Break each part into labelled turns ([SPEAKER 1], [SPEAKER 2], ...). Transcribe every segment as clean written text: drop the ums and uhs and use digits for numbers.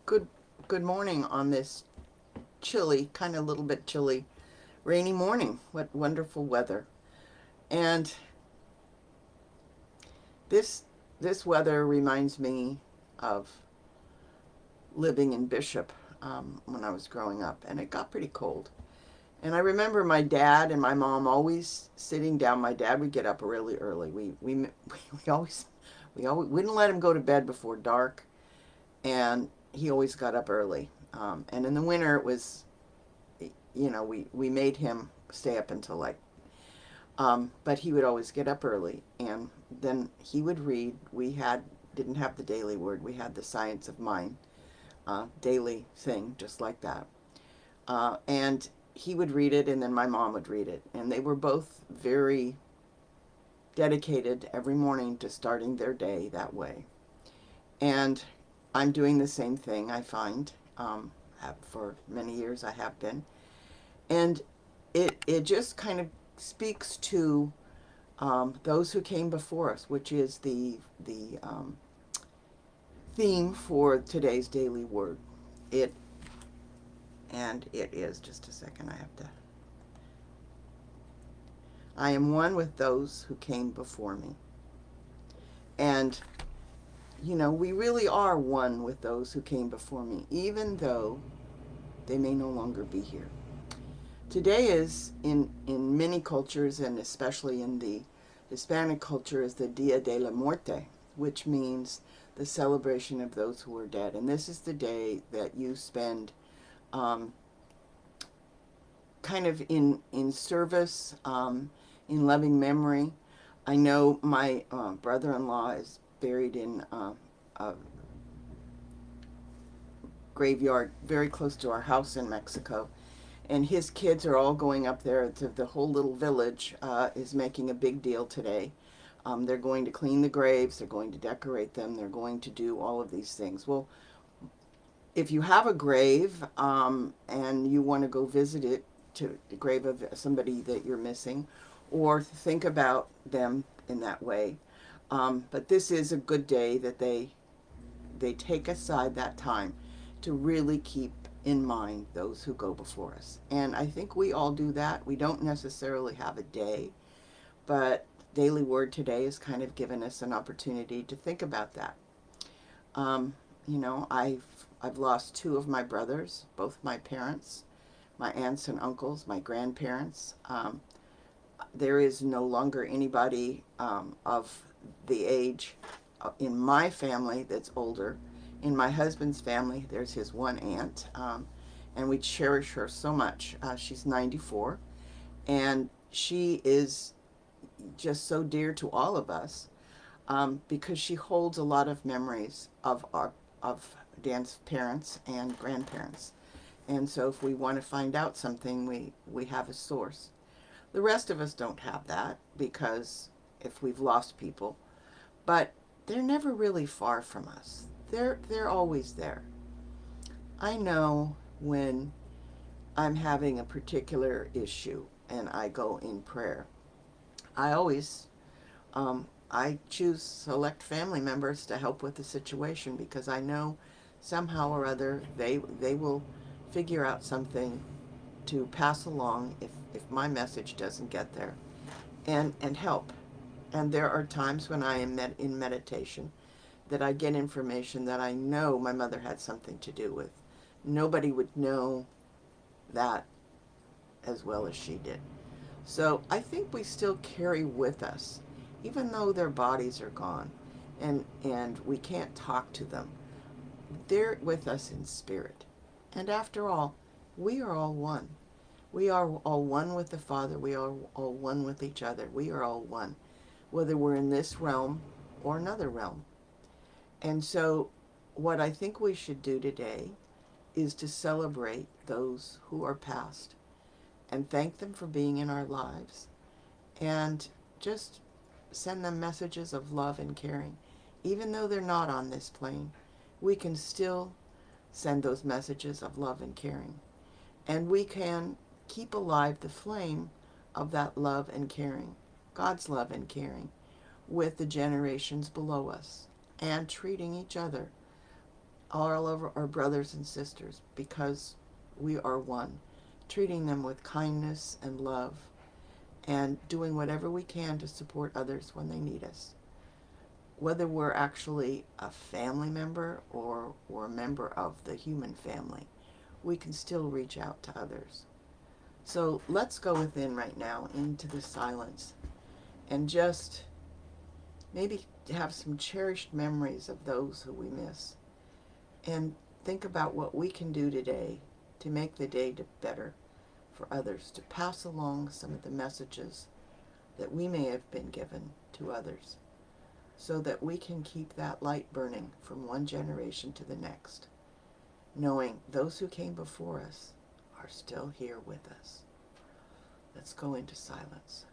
[SPEAKER 1] Good good morning on this chilly, kind of a little bit chilly, rainy morning. What wonderful weather. And this this weather reminds me of living in Bishop when I was growing up, and it got pretty cold. And I remember my dad and my mom always sitting down. My dad would get up really early. We always we wouldn't let him go to bed before dark, and he always got up early. And in the winter, it was we made him stay up until but he would always get up early, and then he would read. Didn't have the daily word. We had the Science of Mind daily thing, just like that. And he would read it, and then my mom would read it, and they were both very dedicated every morning to starting their day that way. And I'm doing the same thing. I find for many years I have been, and it just kind of speaks to those who came before us, which is the theme for today's daily word. It it is just a second. I am one with those who came before me, and we really are one with those who came before me, even though they may no longer be here. Today is in many cultures, and especially in the Hispanic culture, is the Dia de la Muerte, which means the celebration of those who are dead. And this is the day that you spend um, kind of in service, in loving memory. I know my brother-in-law is buried in a graveyard very close to our house in Mexico, and his kids are all going up there. The whole little village is making a big deal today. They're going to clean the graves, they're going to decorate them, they're going to do all of these things. Well, if you have a grave and you want to go visit it, to the grave of somebody that you're missing, or think about them in that way. But this is a good day that they take aside that time to really keep in mind those who go before us. And I think we all do that. We don't necessarily have a day, but Daily Word today has kind of given us an opportunity to think about that. Um, I've lost two of my brothers, both my parents, my aunts and uncles, my grandparents. There is no longer anybody of the age in my family that's older. In my husband's family, there's his one aunt, and we cherish her so much. She's 94, and she is just so dear to all of us because she holds a lot of memories of Dan's parents and grandparents. And so if we want to find out something, we have a source. The rest of us don't have that because if we've lost people, but they're never really far from us. They're always there. I know when I'm having a particular issue and I go in prayer. I always I choose select family members to help with the situation because I know somehow or other they will figure out something to pass along if my message doesn't get there and help. And there are times when I am in meditation that I get information that I know my mother had something to do with. Nobody would know that as well as she did. So I think we still carry with us, even though their bodies are gone and we can't talk to them, they're with us in spirit. And after all, we are all one. We are all one with the Father. We are all one with each other. We are all one, whether we're in this realm or another realm. And so, what I think we should do today is to celebrate those who are past and thank them for being in our lives and just send them messages of love and caring. Even though they're not on this plane, we can still send those messages of love and caring. And we can keep alive the flame of that love and caring, God's love and caring, with the generations below us and treating each other all over our brothers and sisters because we are one, treating them with kindness and love and doing whatever we can to support others when they need us. Whether we're actually a family member or a member of the human family, we can still reach out to others. So let's go within right now into the silence and just maybe have some cherished memories of those who we miss. And think about what we can do today to make the day better for others, to pass along some of the messages that we may have been given to others, so that we can keep that light burning from one generation to the next, knowing those who came before us are still here with us. Let's go into silence.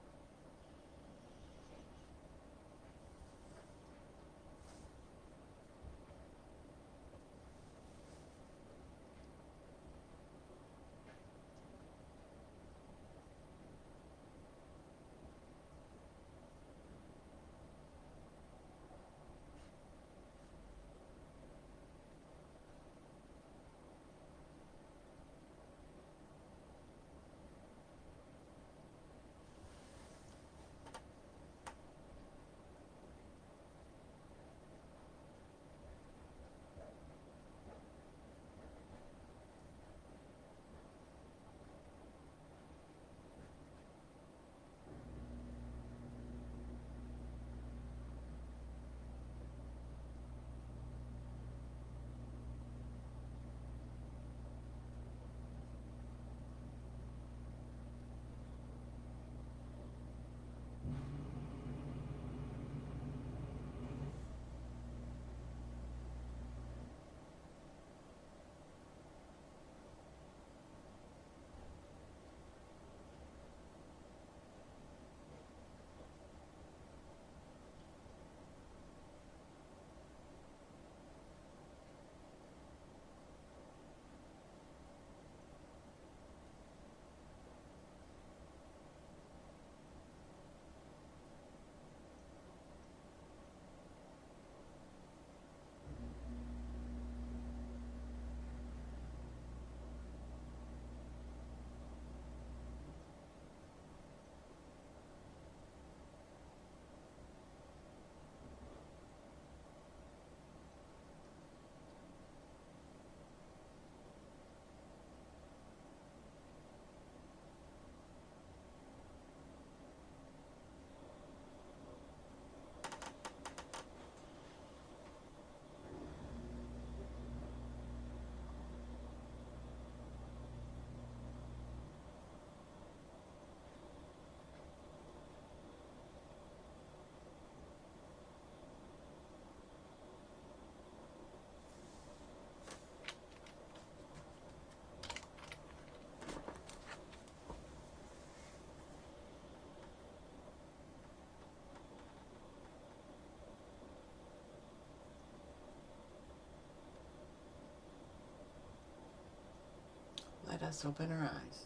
[SPEAKER 1] Let us open our eyes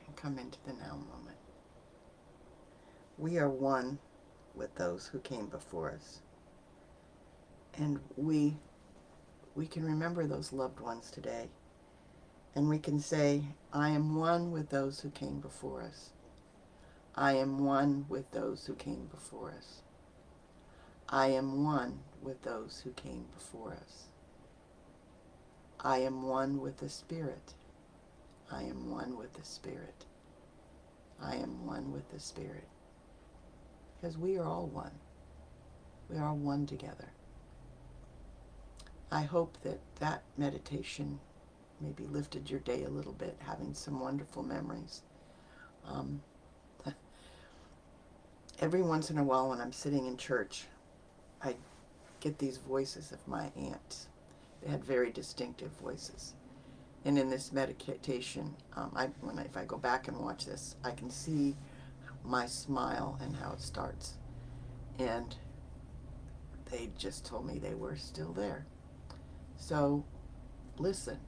[SPEAKER 1] and come into the now moment. We are one with those who came before us. And we can remember those loved ones today. And we can say, I am one with those who came before us. I am one with those who came before us. I am one with those who came before us. I am one with the Spirit. I am one with the Spirit. I am one with the Spirit. Because we are all one. We are one together. I hope that that meditation maybe lifted your day a little bit, having some wonderful memories. Um, every once in a while when I'm sitting in church, I get these voices of my aunts. They had very distinctive voices. And in this meditation, if I go back and watch this, I can see my smile and how it starts. And they just told me they were still there. So listen.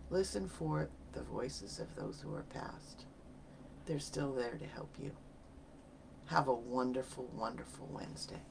[SPEAKER 1] Listen for the voices of those who are past. They're still there to help you. Have a wonderful, wonderful Wednesday.